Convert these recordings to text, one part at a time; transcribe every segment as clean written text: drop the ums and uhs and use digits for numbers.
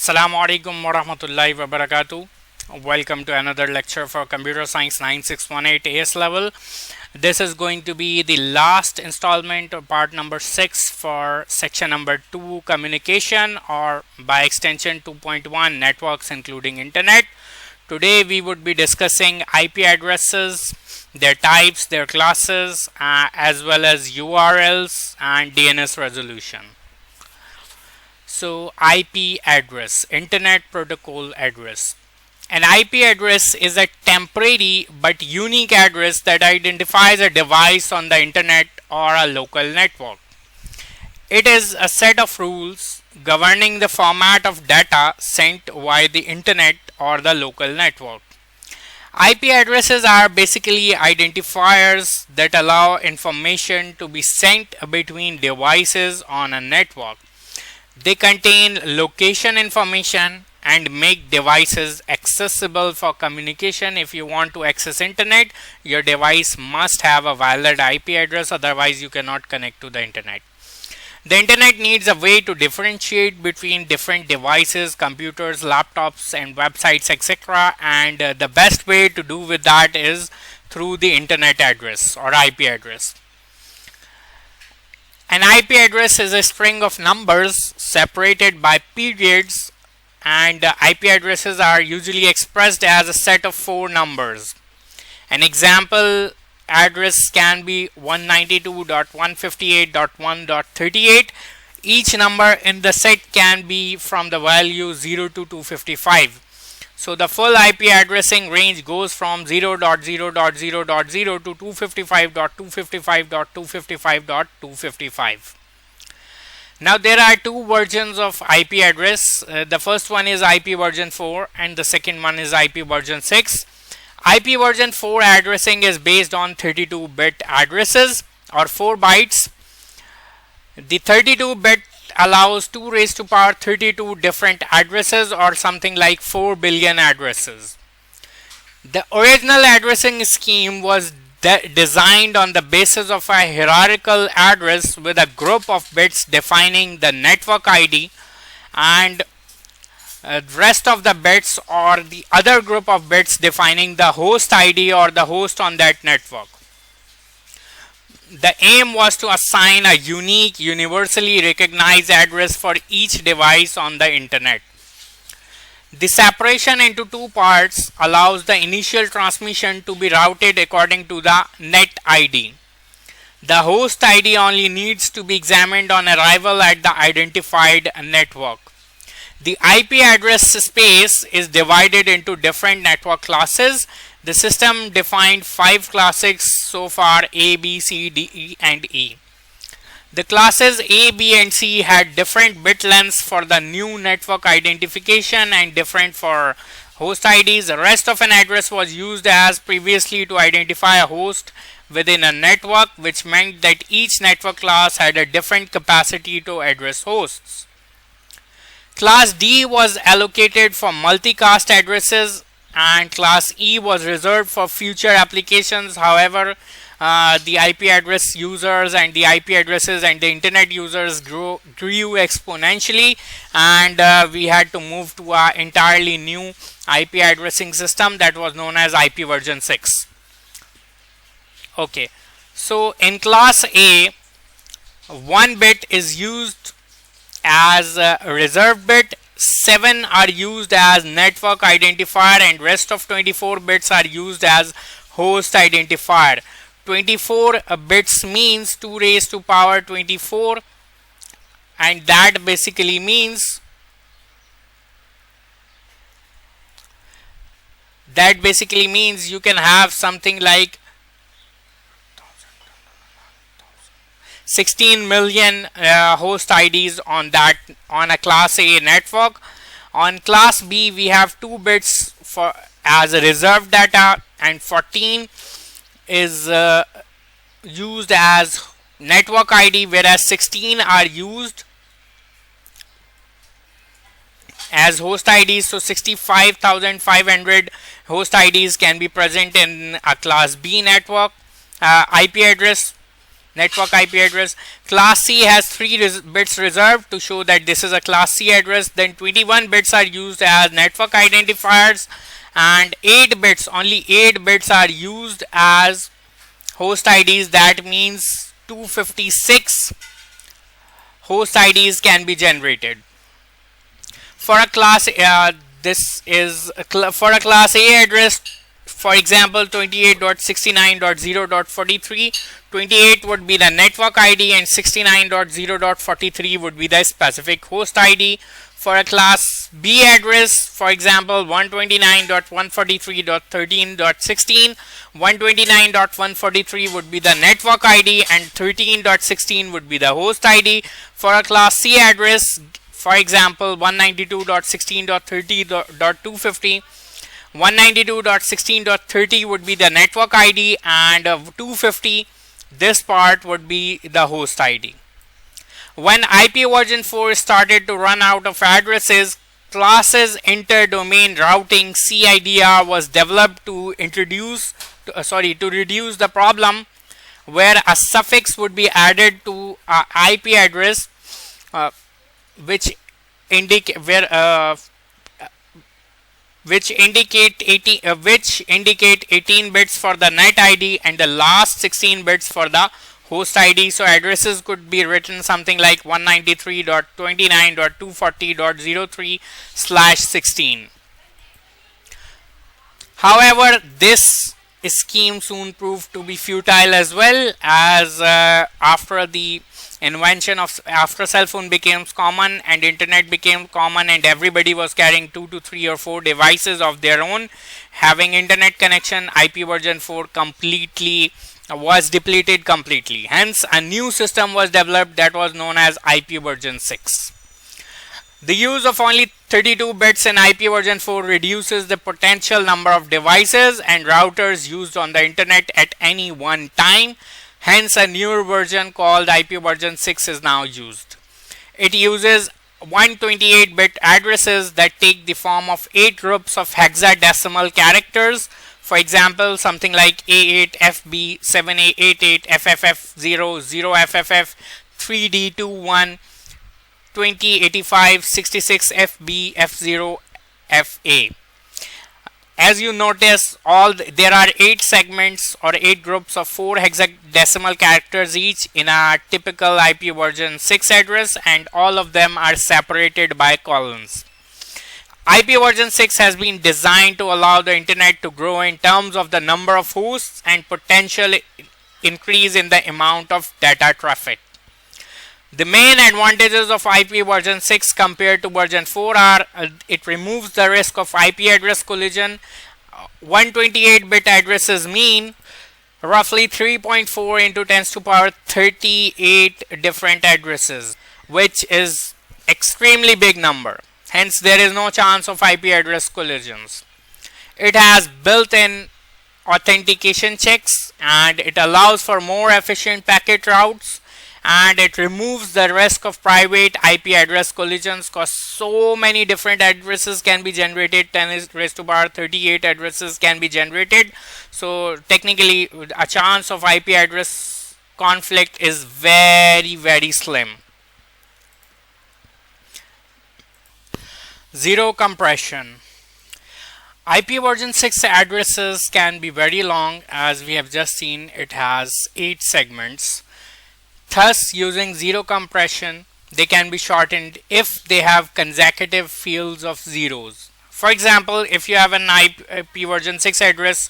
Assalamu alaikum wa rahmatullahi wa barakatuh. Welcome to another lecture for Computer Science 9618 AS level. This is going to be the last installment of part number 6 for section number 2 communication, or by extension 2.1 networks including internet. Today we would be discussing IP addresses, their types, their classes, as well as URLs and DNS resolution. So IP address, Internet Protocol Address. An IP address is a temporary but unique address that identifies a device on the internet or a local network. It is a set of rules governing the format of data sent via the internet or the local network. IP addresses are basically identifiers that allow information to be sent between devices on a network. They contain location information and make devices accessible for communication. If you want to access internet, your device must have a valid IP address, otherwise you cannot connect to the internet. The internet needs a way to differentiate between different devices, computers, laptops and websites, etc. And the best way to do with that is through the internet address or IP address. An IP address is a string of numbers separated by periods, and IP addresses are usually expressed as a set of 4 numbers. An example address can be 192.158.1.38. Each number in the set can be from the value 0 to 255. So the full IP addressing range goes from 0.0.0.0 to 255.255.255.255. Now there are two versions of IP address. The first one is IP version 4 and the second one is IP version 6. IP version 4 addressing is based on 32-bit addresses or 4 bytes. The 32-bit allows 2 raised to power 32 different addresses, or something like 4 billion addresses. The original addressing scheme was designed on the basis of a hierarchical address with a group of bits defining the network ID, and the rest of the bits or the other group of bits defining the host ID or the host on that network. The aim was to assign a unique, universally recognized address for each device on the internet. The separation into 2 parts allows the initial transmission to be routed according to the net ID. The host ID only needs to be examined on arrival at the identified network. The IP address space is divided into different network classes. The system defined 5 classes so far: A, B, C, D, E and E. The classes A, B and C had different bit lengths for the new network identification and different for host IDs. The rest of an address was used as previously to identify a host within a network, which meant that each network class had a different capacity to address hosts. Class D was allocated for multicast addresses and class E was reserved for future applications. However, the IP address users and the IP addresses and the internet users grew exponentially, and we had to move to an entirely new IP addressing system that was known as IP version 6. Okay, so in class A, 1 bit is used as a reserved bit, 7 are used as network identifier, and rest of 24 bits are used as host identifier. 24 bits means 2 raised to power 24, and that basically means you can have something like 16 million host IDs on a class A network. On class B we have 2 bits for as a reserved data, and 14 is used as network ID, whereas 16 are used as host IDs. So 65,500 host IDs can be present in a class B network IP address. network IP address. Class C has 3 bits reserved to show that this is a class C address. Then 21 bits are used as network identifiers, and 8 bits, only 8 bits are used as host IDs. That means 256 host IDs can be generated. For a class for a class A address, for example 28.69.0.43, 28 would be the network ID and 69.0.43 would be the specific host ID. For a class B address, for example 129.143.13.16, 129.143 would be the network ID and 13.16 would be the host ID. For a class C address, for example 192.16.30.250, 192.16.30 would be the network ID and 250, this part would be the host ID. When IP version 4 started to run out of addresses, classes inter-domain routing CIDR was developed to reduce the problem, where a suffix would be added to a IP address which indicate 18 bits for the net ID and the last 16 bits for the host ID. So addresses could be written something like 193.29.240.03/16. However, this scheme soon proved to be futile as well, as after the invention of cell phone became common and internet became common and everybody was carrying 2 to 3 or 4 devices of their own having internet connection, IP version 4 was depleted completely. Hence a new system was developed that was known as IP version 6. The use of only 32 bits in IP version 4 reduces the potential number of devices and routers used on the internet at any one time. Hence a newer version called IP version 6 is now used. It uses 128-bit addresses that take the form of 8 groups of hexadecimal characters. For example, something like A8FB, 7A88, FFF0, 0FFF, 3D21, 2085, 66FB, F0, FA. As you notice, there are 8 segments or 8 groups of 4 hexadecimal characters each in a typical IP version 6 address, and all of them are separated by colons. IP version 6 has been designed to allow the internet to grow in terms of the number of hosts and potential increase in the amount of data traffic. The main advantages of IP version 6 compared to version 4 are it removes the risk of IP address collision. 128-bit addresses mean roughly 3.4 into 10 to the power 38 different addresses, which is extremely big number. Hence there is no chance of IP address collisions. It has built-in authentication checks and it allows for more efficient packet routes, and it removes the risk of private IP address collisions because so many different addresses can be generated. 10 raised to the power 38 addresses can be generated. So technically a chance of IP address conflict is very, very slim. Zero compression. IP version 6 addresses can be very long, as we have just seen. It has 8 segments. Thus, using zero compression, they can be shortened if they have consecutive fields of zeros. For example, if you have an IP version 6 address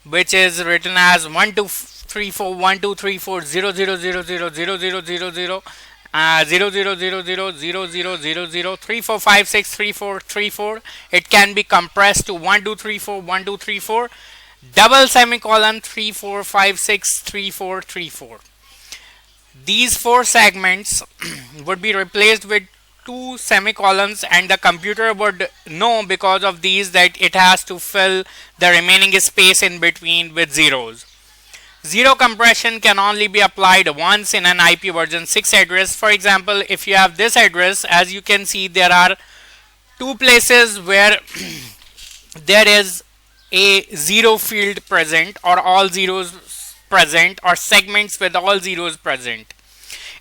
which is written as 1234.1234.000000000 00000000034563434, it can be compressed to 1234.1234 double semicolon 34563434. These 4 segments would be replaced with 2 semicolons, and the computer would know because of these that it has to fill the remaining space in between with zeros. Zero compression can only be applied once in an IP version 6 address. For example, if you have this address, as you can see, there are 2 places where there is a zero field present, or all zeros present or segments with all zeros present.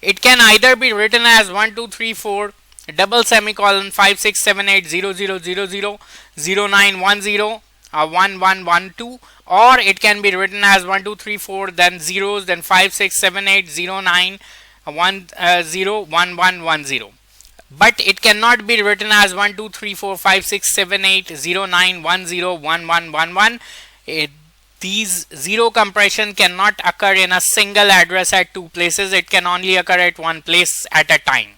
It can either be written as 1 2 3 4 double semicolon 5 6 7 8 0 0 0 0 0 9 1 0 1 1 1 2, or it can be written as 1 2 3 4 then zeros then 5 6 7 8 0 9 1 0 1 1 1 0. But it cannot be written as 1 2 3 4 5 6 7 8 0 9 1 0 1 1 1 1. These zero compression cannot occur in a single address at two places. It can only occur at one place at a time.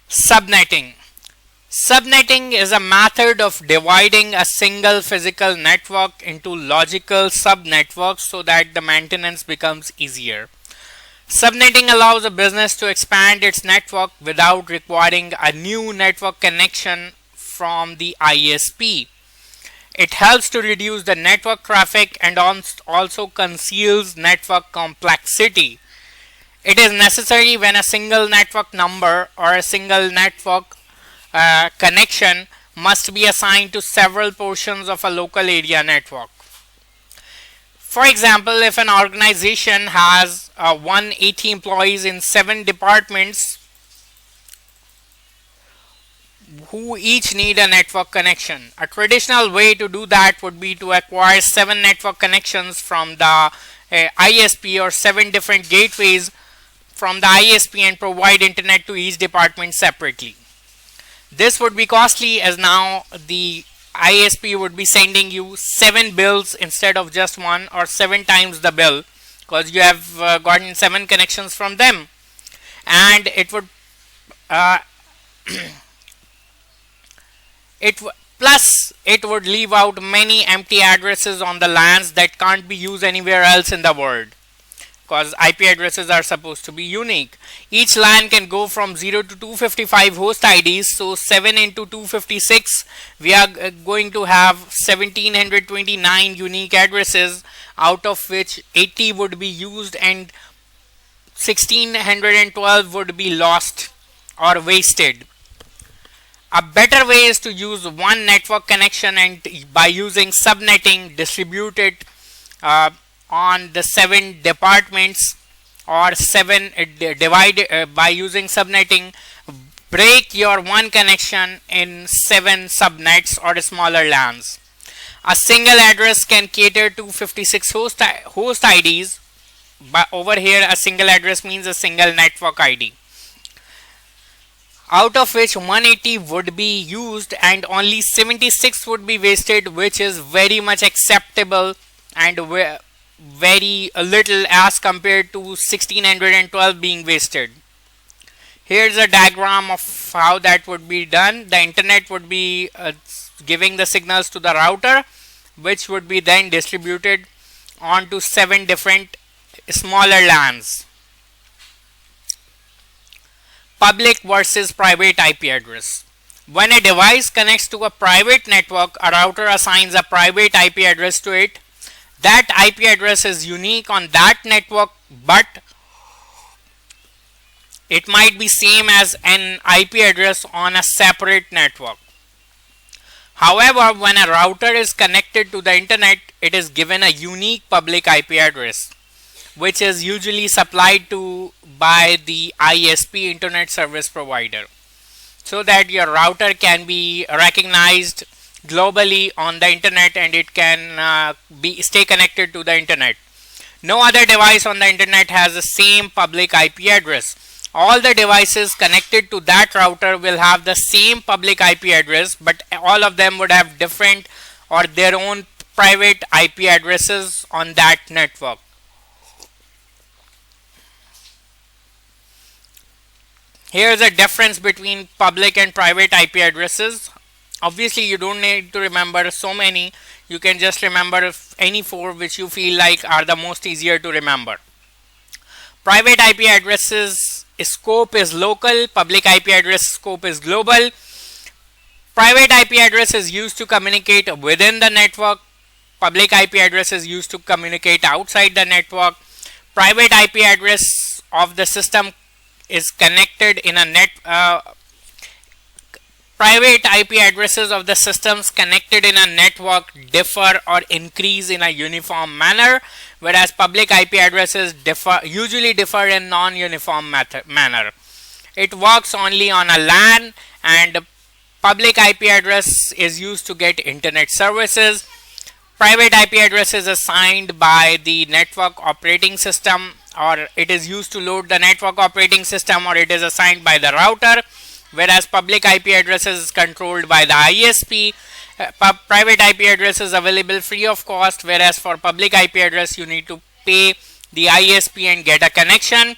Subnetting. Subnetting is a method of dividing a single physical network into logical subnetworks so that the maintenance becomes easier. Subnetting allows a business to expand its network without requiring a new network connection from the ISP. It helps to reduce the network traffic and also conceals network complexity. It is necessary when a single network number or a single network connection must be assigned to several portions of a local area network. For example, if an organization has 180 employees in 7 departments who each need a network connection, a traditional way to do that would be to acquire 7 network connections from the ISP or 7 different gateways from the ISP and provide internet to each department separately. This would be costly, as now the ISP would be sending you 7 bills instead of just one, or 7 times the bill, because you have gotten 7 connections from them, and it would plus it would leave out many empty addresses on the LANs that can't be used anywhere else in the world, because IP addresses are supposed to be unique. Each LAN can go from 0 to 255 host IDs, so 7 into 256, we are going to have 1729 unique addresses, out of which 80 would be used and 1612 would be lost or wasted. A better way is to use one network connection, and by using subnetting, distribute it on the 7 departments, or 7 divide by using subnetting, break your one connection in 7 subnets or smaller LANs. A single address can cater to 56 host IDs, but over here a single address means a single network ID, out of which 180 would be used and only 76 would be wasted, which is very much acceptable and very little as compared to 1612 being wasted. Here's a diagram of how that would be done. The internet would be giving the signals to the router, which would be then distributed onto 7 different smaller LANs. Public versus private IP address. When a device connects to a private network, a router assigns a private IP address to it. That IP address is unique on that network, but it might be same as an IP address on a separate network. However, when a router is connected to the internet, it is given a unique public IP address, which is usually supplied to by the ISP, internet service provider, so that your router can be recognized globally on the internet and it can stay connected to the internet. No other device on the internet has the same public IP address. All the devices connected to that router will have the same public IP address, but all of them would have different or their own private IP addresses on that network. Here's a difference between public and private IP addresses. Obviously, you don't need to remember so many. You can just remember any 4 which you feel like are the most easier to remember. Private IP addresses scope is local. Public IP address scope is global. Private IP address is used to communicate within the network. Public IP address is used to communicate outside the network. Private IP address of the system is connected in a Private IP addresses of the systems connected in a network differ or increase in a uniform manner, whereas public IP addresses usually differ in non-uniform manner. It works only on a LAN, and public IP address is used to get internet services. Private IP address is assigned by the network operating system, or it is used to load the network operating system, or it is assigned by the router, whereas public IP address is controlled by the ISP. Private IP address is available free of cost, whereas for public IP address you need to pay the ISP and get a connection.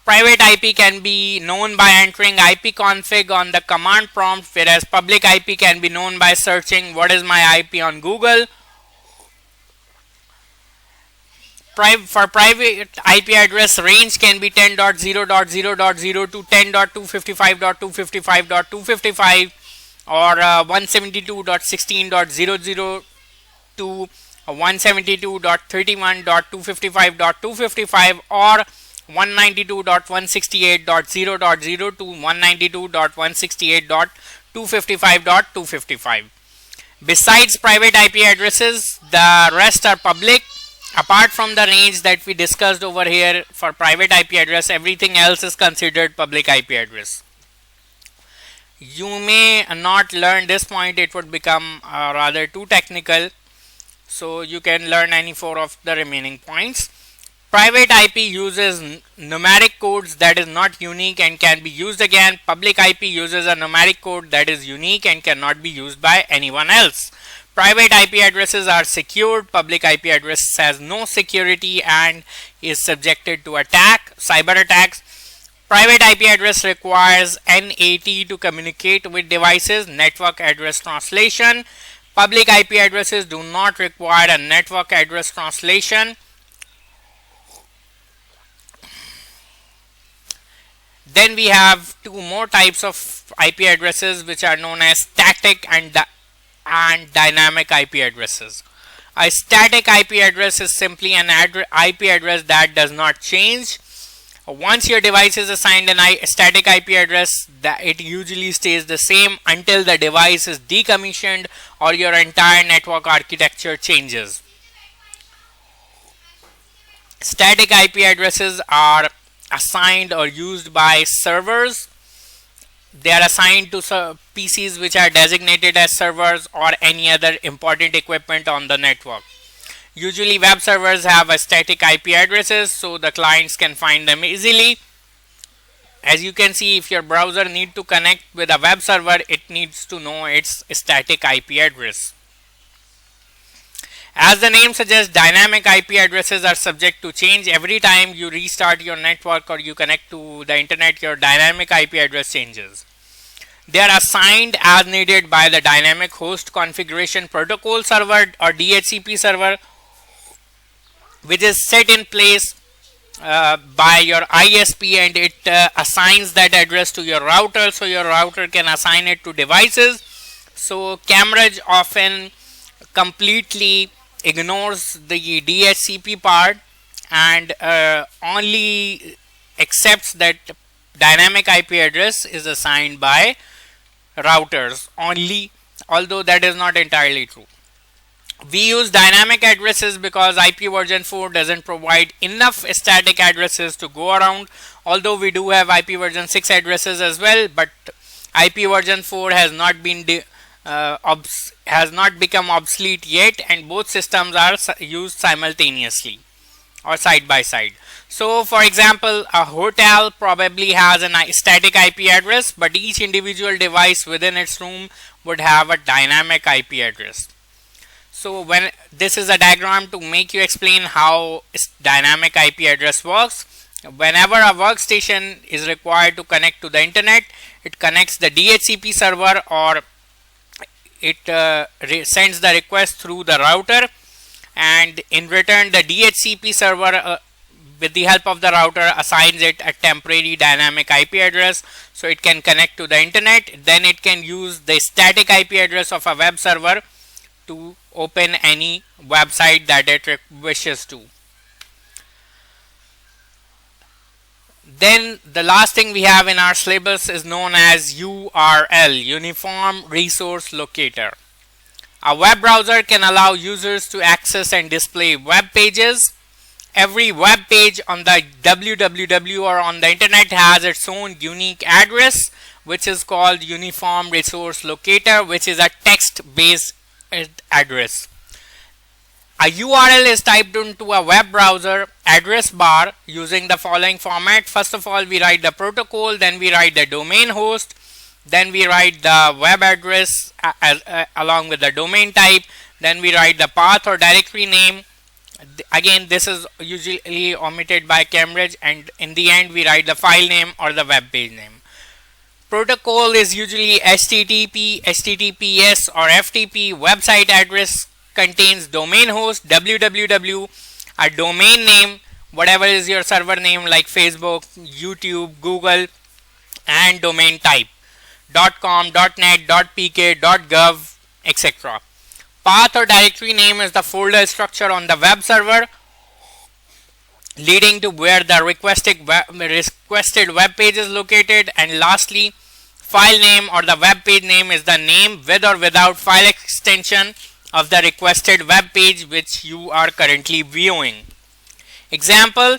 Private IP can be known by entering ipconfig on the command prompt, whereas public IP can be known by searching what is my IP on Google. For private IP address, range can be 10.0.0.0 to 10.255.255.255 or 172.16.00 to 172.31.255.255 or 192.168.0.0 to 192.168.255.255. Besides private IP addresses, the rest are public. Apart from the range that we discussed over here for private IP address, everything else is considered public IP address. You may not learn this point, it would become rather too technical, so you can learn any four of the remaining points. Private IP uses numeric codes that is not unique and can be used again. Public IP uses a numeric code that is unique and cannot be used by anyone else. Private IP addresses are secured. Public IP address has no security and is subjected to cyber attacks. Private IP address requires NAT to communicate with devices, network address translation. Public IP addresses do not require a network address translation. Then we have two more types of IP addresses, which are known as static and dynamic IP addresses. A static IP address is simply an IP address that does not change. Once your device is assigned a static IP address, it usually stays the same until the device is decommissioned or your entire network architecture changes. Static IP addresses are assigned or used by servers. They are assigned to PCs which are designated as servers or any other important equipment on the network. Usually web servers have a static IP addresses, so the clients can find them easily. As you can see, if your browser needs to connect with a web server, it needs to know its static IP address. As the name suggests, dynamic IP addresses are subject to change. Every time you restart your network or you connect to the internet, your dynamic IP address changes. They are assigned as needed by the Dynamic Host Configuration Protocol server or DHCP server, which is set in place by your ISP, and it assigns that address to your router, so your router can assign it to devices. So Cambridge often completely ignores the DHCP part and only accepts that dynamic IP address is assigned by routers only, although that is not entirely true. We use dynamic addresses because IP version 4 doesn't provide enough static addresses to go around, although we do have IP version 6 addresses as well, but IP version 4 has not become obsolete yet, and both systems are used simultaneously or side by side. So for example, a hotel probably has a static IP address, but each individual device within its room would have a dynamic IP address. So when this is a diagram to make you explain how dynamic IP address works. Whenever a workstation is required to connect to the internet, it connects the DHCP server or it sends the request through the router, and in return the DHCP server with the help of the router assigns it a temporary dynamic IP address so it can connect to the internet. Then it can use the static IP address of a web server to open any website that it wishes to. Then the last thing we have in our syllabus is known as URL, Uniform Resource Locator. A web browser can allow users to access and display web pages. Every web page on the www or on the internet has its own unique address, which is called Uniform Resource Locator, which is a text-based address. A URL is typed into a web browser address bar using the following format. First of all, we write the protocol, then we write the domain host, then we write the web address along with the domain type, then we write the path or directory name. Again, this is usually omitted by Cambridge, and in the end we write the file name or the web page name. Protocol is usually HTTP, HTTPS or FTP. Website address contains domain host www, a domain name, whatever is your server name like Facebook, YouTube, Google, and domain type .com, .net, .pk, .gov, etc. Path or directory name is the folder structure on the web server leading to where the requested web page is located. And lastly, file name or the web page name is the name with or without file extension of the requested web page which you are currently viewing. Example: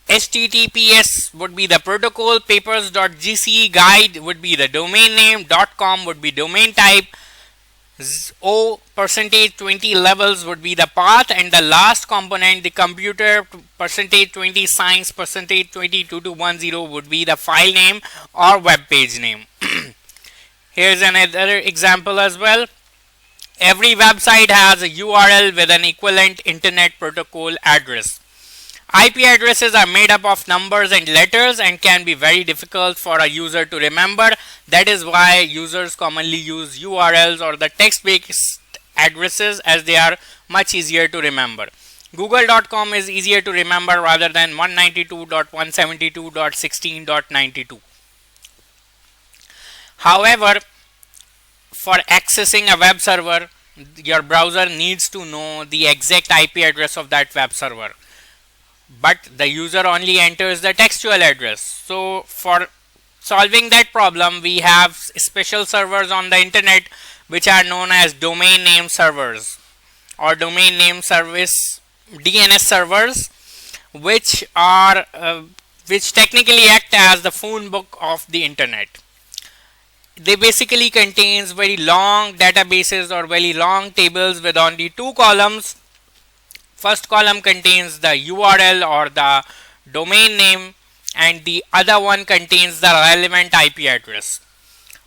HTTPS would be the protocol, papers.gc guide would be the domain name, .com would be domain type, %20 levels would be the path, and the last component, the computer, %20 science, %2210 would be the file name or web page name. Here's another example as well. Every website has a URL with an equivalent internet protocol address. IP addresses are made up of numbers and letters and can be very difficult for a user to remember. That is why users commonly use URLs or the text-based addresses, as they are much easier to remember. Google.com is easier to remember rather than 192.172.16.92. However, for accessing a web server, your browser needs to know the exact IP address of that web server, but the user only enters the textual address. So for solving that problem, we have special servers on the internet which are known as domain name servers or domain name service DNS servers, which technically act as the phone book of the internet. They basically contains very long databases or very long tables with only two columns. First column contains the URL or the domain name, and the other one contains the relevant IP address.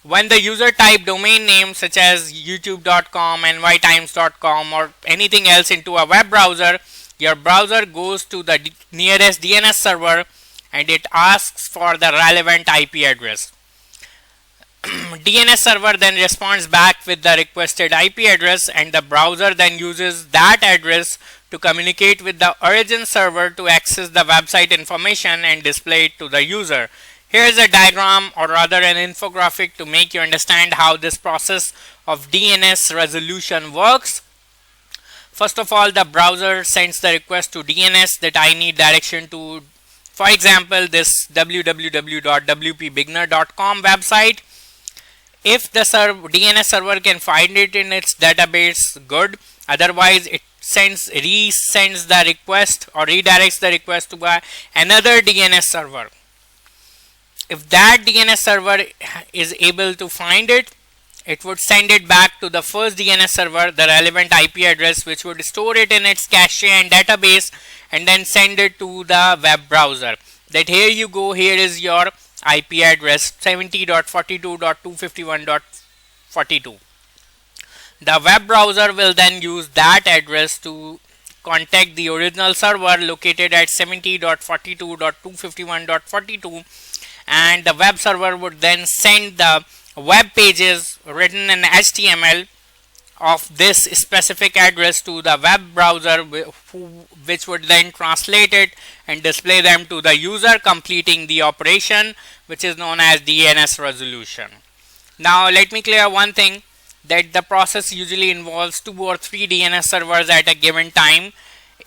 When the user type domain name such as youtube.com, nytimes.com or anything else into a web browser, your browser goes to the nearest DNS server and it asks for the relevant IP address. DNS server then responds back with the requested IP address, and the browser then uses that address to communicate with the origin server to access the website information and display it to the user. Here is a diagram, or rather an infographic, to make you understand how this process of DNS resolution works. First of all, the browser sends the request to DNS that I need direction to, for example, this www.wpbeginner.com website. If the DNS server can find it in its database, good. Otherwise, it resends the request or redirects the request to another DNS server. If that DNS server is able to find it, it would send it back to the first DNS server, the relevant IP address, which would store it in its cache and database, and then send it to the web browser. That here you go, here is your IP address 70.42.251.42. The web browser will then use that address to contact the original server located at 70.42.251.42, and the web server would then send the web pages written in HTML of this specific address to the web browser, which would then translate it and display them to the user, completing the operation which is known as DNS resolution. Now let me clear one thing, that the process usually involves 2 or 3 DNS servers at a given time.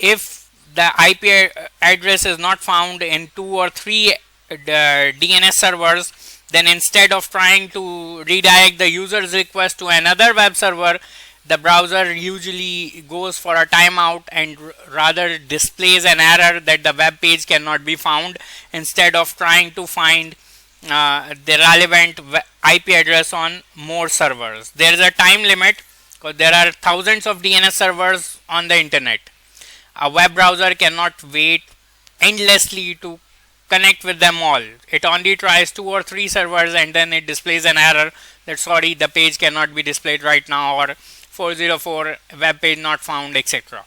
If the IP address is not found in 2 or 3 the DNS servers, then instead of trying to redirect the user's request to another web server, the browser usually goes for a timeout and rather displays an error that the web page cannot be found, instead of trying to find the relevant IP address on more servers. There is a time limit because there are thousands of DNS servers on the internet. A web browser cannot wait endlessly to connect with them all. It only tries 2 or 3 servers and then it displays an error that sorry, the page cannot be displayed right now, or 404 web page not found, etc.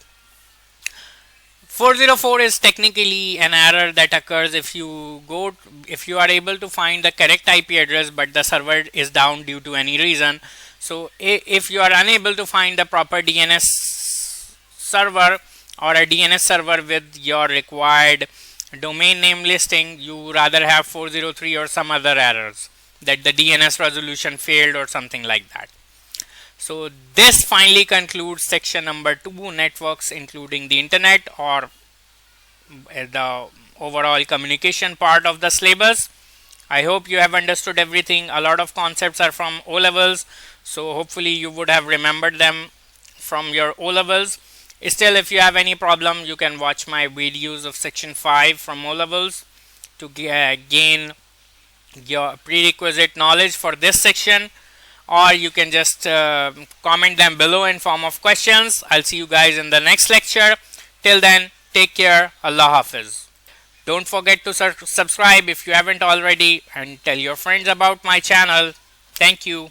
404 is technically an error that occurs if you are able to find the correct IP address but the server is down due to any reason. So if you are unable to find the proper DNS server or a DNS server with your required domain name listing, you rather have 403 or some other errors that the DNS resolution failed or something like that. So this finally concludes section number 2, networks including the internet, or the overall communication part of the syllabus. I hope you have understood everything. A lot of concepts are from O levels, so hopefully you would have remembered them from your O levels. Still, if you have any problem, you can watch my videos of section 5 from O levels to gain your prerequisite knowledge for this section, or you can just comment them below in form of questions. I'll see you guys in the next lecture. Till then, take care. Allah Hafiz. Don't forget to subscribe if you haven't already, and tell your friends about my channel. Thank you.